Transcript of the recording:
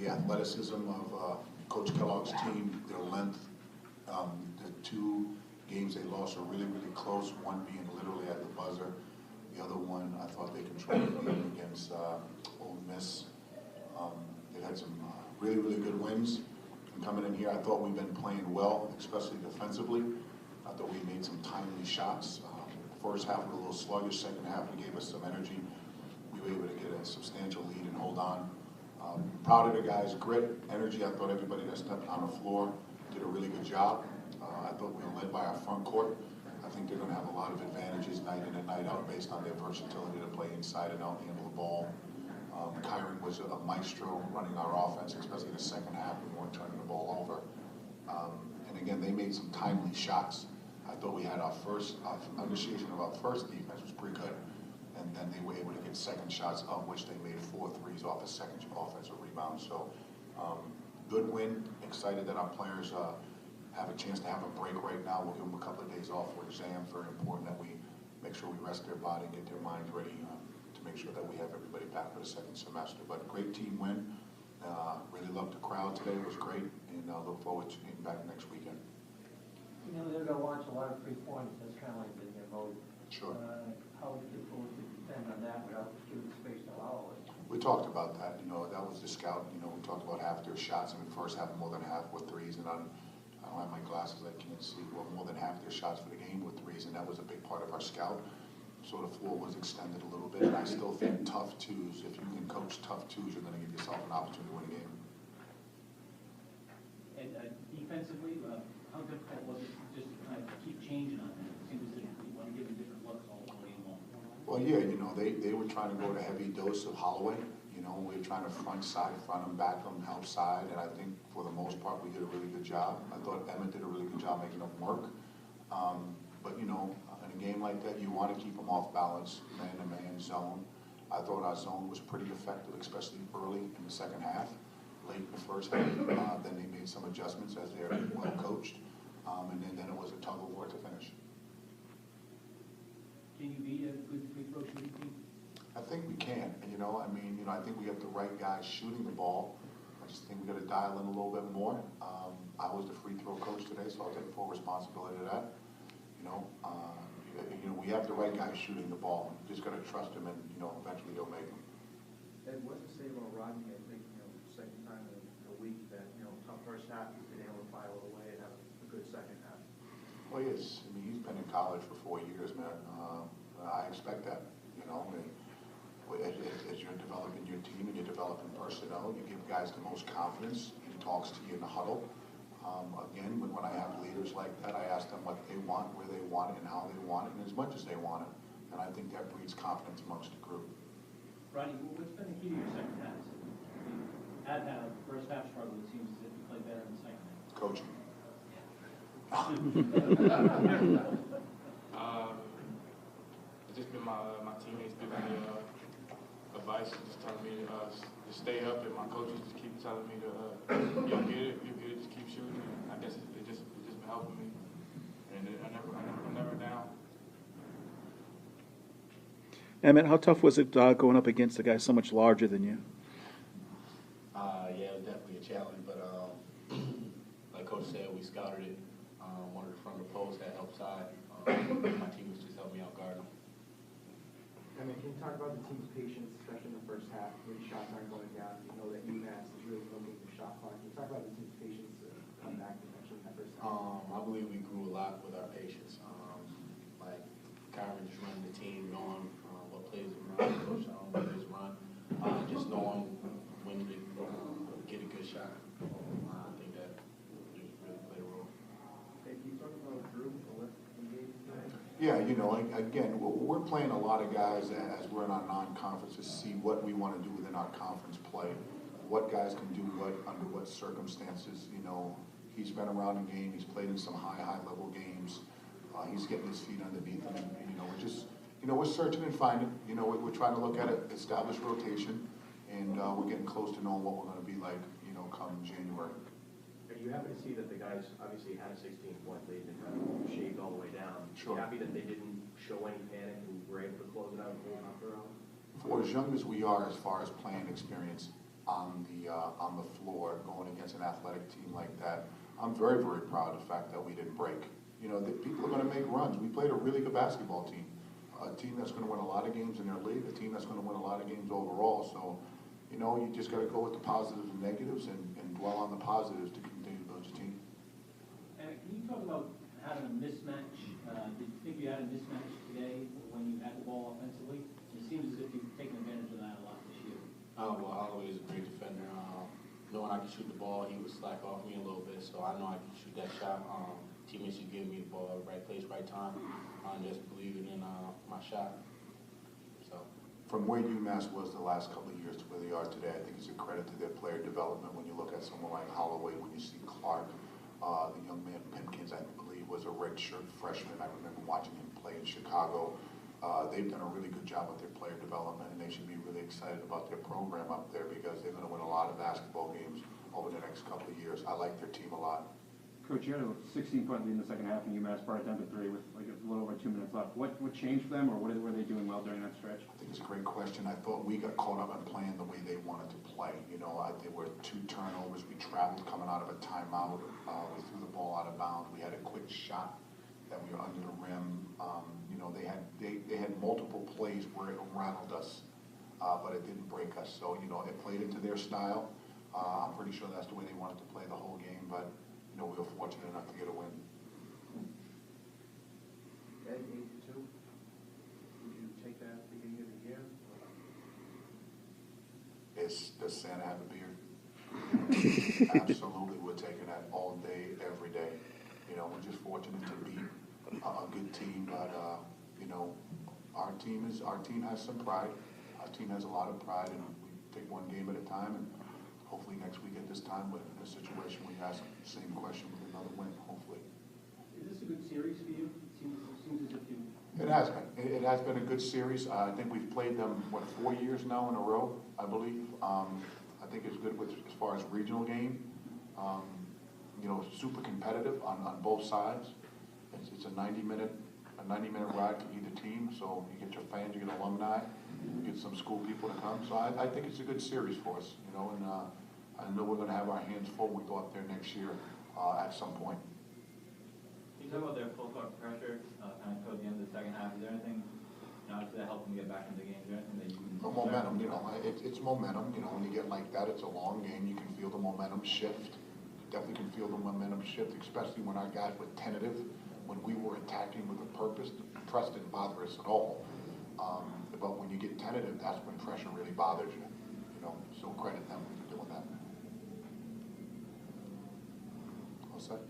the athleticism of Coach Kellogg's team, their length. The two games they lost are really, really close, one being literally at the buzzer. The other one, I thought they controlled the game against UMass. They've had some really, really good wins. And coming in here, I thought we've been playing well, especially defensively. I thought we made some timely shots. First half was a little sluggish, second half we gave us some energy. We were able to get a substantial lead and hold on. Proud of the guys' grit, energy. I thought everybody that stepped on the floor did a really good job. I thought we were led by our front court. I think they're going to have a lot of advantages night in and night out based on their versatility to play inside and out, handle the ball. Kyron was a maestro running our offense, especially in the second half. We weren't turning the ball over. And again, they made some timely shots. I thought we had our initiation of our first defense was pretty good. And then they were able to get second shots, of which they made 4 threes off a second offensive rebound. So good win. Excited that our players have a chance to have a break right now. We'll give them a couple of days off for exams. Very important that we make sure we rest their body and get their minds ready to make sure that we have everybody back for the second semester. But great team win. Really loved the crowd today. It was great. And look forward to being back next weekend. You know, they're going to launch a lot of 3 points. That's kind of like in their mode. Sure. How difficult to defend on that without the student space to allow it? We talked about that. You know, that was the scout. You know, we talked about half their shots. I mean, first half more than half were threes, and I don't have my glasses. I can't see. Well, more than half their shots for the game were threes, and that was a big part of our scout. So the floor was extended a little bit, and I still think tough twos. If you can coach tough twos, you're going to give yourself an opportunity to win a game. And defensively, how difficult was it just to kind of keep changing on that? It seems that you want to give them different looks all game long. Well, yeah, you know, they were trying to go to heavy dose of Holloway. You know, we were trying to front them, back them, help side, and I think for the most part we did a really good job. I thought Emmett did a really good job making them work. But, you know, in a game like that, you want to keep them off balance, man-to-man zone. I thought our zone was pretty effective, especially early in the second half. Late in the first half, then they made some adjustments as they're well coached, and then it was a tug of war to finish. Can you be a good free throw shooting team? I think we can, and I mean, I think we have the right guys shooting the ball. I just think we got to dial in a little bit more. I was the free throw coach today, so I'll take full responsibility of that. We have the right guys shooting the ball. You just got to trust them, and eventually they'll make them. Ed, what's to say about Rodney? I think second time in a week that tough first half, he's been able to file it away and have a good second half. Well, yes. I mean, he's been in college for 4 years, man. I expect that. As you're developing your team and you're developing personnel, you give guys the most confidence. He talks to you in the huddle. Again, when I have leaders like that, I ask them what they want, where they want it, and how they want it, and as much as they want it. And I think that breeds confidence amongst the group. Rodney, what's been the key to your second half? You had a first half struggle. It seems as if you played better in the second half. Coaching. It's just been my teammates giving me advice and just telling me to stay up, and my coaches just keep telling me to you'll get it, just keep shooting. And I guess it just been helping me, and I'm never down. Emmett, how tough was it going up against a guy so much larger than you? Yeah, it was definitely a challenge, but like Coach said, we scouted it. Wanted to front of the post, that help side. My team was just helping me out guard them. Can you talk about the team's patience, especially in the first half, when shots aren't going down? You know that UMass is really looking for shot clock. Can you talk about the team's patience to come back eventually in that first half? I believe we grew a lot with our patience. Like Kyron just running the team, knowing what plays to run, Coach what plays to run, just knowing when to get a good shot. I think that just really played a role. Hey, can you talk about Drew, the left engaged tonight? Yeah, again, we're playing a lot of guys as we're in our non-conference to see what we want to do within our conference play. What guys can do what under what circumstances. He's been around the game. He's played in some high-level games. He's getting his feet underneath him. And, we're just, we're searching and finding. We're trying to look at it, establish rotation, and we're getting close to knowing what we're going to be like, come January. Are you happy to see that the guys obviously had a 16-point lead and kind of shaved all the way down? Sure. Are you happy that they didn't show any panic and were able to close it out and hold on for a while? For as young as we are as far as playing experience, on the floor going against an athletic team like that. I'm very, very proud of the fact that we didn't break. You know, that people are gonna make runs. We played a really good basketball team, a team that's gonna win a lot of games in their league, a team that's gonna win a lot of games overall. So, you know, you just gotta go with the positives and negatives and dwell on the positives to continue to build your team. And can you talk about having a mismatch? Did you think you had a mismatch today when you had the ball offensively? It seems as if you've taken advantage of that a lot this year. Well, Holloway is a great defender. Knowing I can shoot the ball, he would slack off me a little bit, so I know I can shoot that shot. Teammates should give me the ball, right place, right time. Just believing in my shot. So. From where UMass was the last couple of years to where they are today, I think it's a credit to their player development. When you look at someone like Holloway, when you see Clark, the young man Pimpkins, I believe, was a redshirt freshman. I remember watching him play in Chicago. They've done a really good job with their player development, and they should be really excited about their program up there because they're going to win a lot of basketball games over the next couple of years. I like their team a lot. Coach, you had a 16-point lead in the second half, and UMass brought it down to 3 with like a little over 2 minutes left. What changed for them, or what were they doing well during that stretch? I think it's a great question. I thought we got caught up in playing the way they wanted to play. You know, there were 2 turnovers. We traveled coming out of a timeout. We threw the ball out of bounds. We had a quick shot that we were under the rim. You know, they had multiple plays where it rattled us, but it didn't break us. So, you know, it played into their style. I'm pretty sure that's the way they wanted to play the whole game, but you know, we were fortunate enough to get a win. Ed, 8-2. Would you take that at the beginning of the year? Does Santa have a beard? Absolutely, we're taking that all day, every day. You know, we're just fortunate to beat a good team, but you know, our team has some pride. Our team has a lot of pride, and we take one game at a time. And hopefully next week at this time, we're in a situation where you ask the same question with another win. Hopefully. Is this a good series for you? It seems as if you. It has been. It has been a good series. I think we've played them, 4 years now in a row, I believe. I think it's good as far as regional game. You know, super competitive on both sides. It's a 90-minute ride to either team. So you get your fans, you get alumni, you get some school people to come. So I think it's a good series for us. You know, and I know we're going to have our hands full. We go up there next year at some point. You talk about their full court pressure kind of toward the end of the second half. Is there anything, you know, obviously that helped them get back into the game? Is there anything that you can? Momentum, you know, it's momentum. You know, when you get like that, it's a long game. You can feel the momentum shift. You definitely can feel the momentum shift, especially when our guys were tentative. When we were attacking with a purpose, press didn't bother us at all. But when you get tentative, that's when pressure really bothers you. You know, so credit them for doing that. All set.